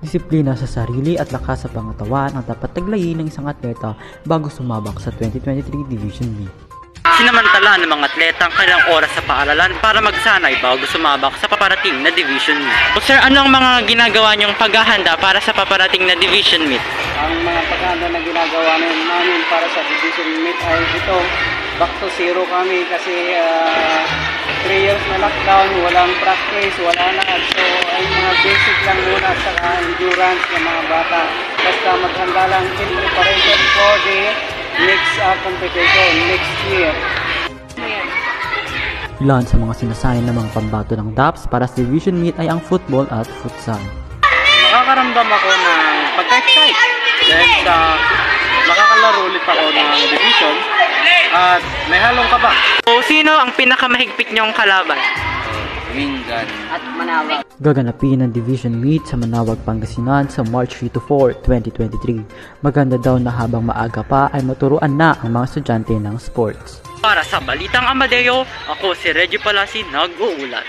Disiplina sa sarili at lakas sa pangatawan ang dapat taglayin ng isang atleta bago sumabak sa 2023 Division B. Sinamantala ng mga atleta ang kanilang oras sa paaralan para magsanay bago sumabak sa paparating na Division Meet. O sir, ano ang mga ginagawa niyong paghahanda para sa paparating na Division Meet? Ang mga paghahanda na ginagawa namin para sa Division Meet ay ito, back to zero kami kasi 3 years na lockdown, walang practice, wala na. So ay mga basic lang muna sa endurance ng mga bata. Basta maghanda lang in preparation for the next competition next year. Ilan sa mga sinasayan ng mga pambato ng DAPS para sa Division Meet ay ang football at futsal. Nakakaramdam ako ng pagka-excite dahil sa makakalaro ulit ako ng division at may halong kaba. O sino ang pinakamahigpit niyong kalaban? Mingan at Manawag. Gaganapin ang Division Meet sa Manawag, Pangasinan sa March 3 to 4, 2023. Maganda daw na habang maaga pa ay maturuan na ang mga estudyante ng sports. Para sa Balitang Amadeo, ako si Reggie Palasi, nag-uulat.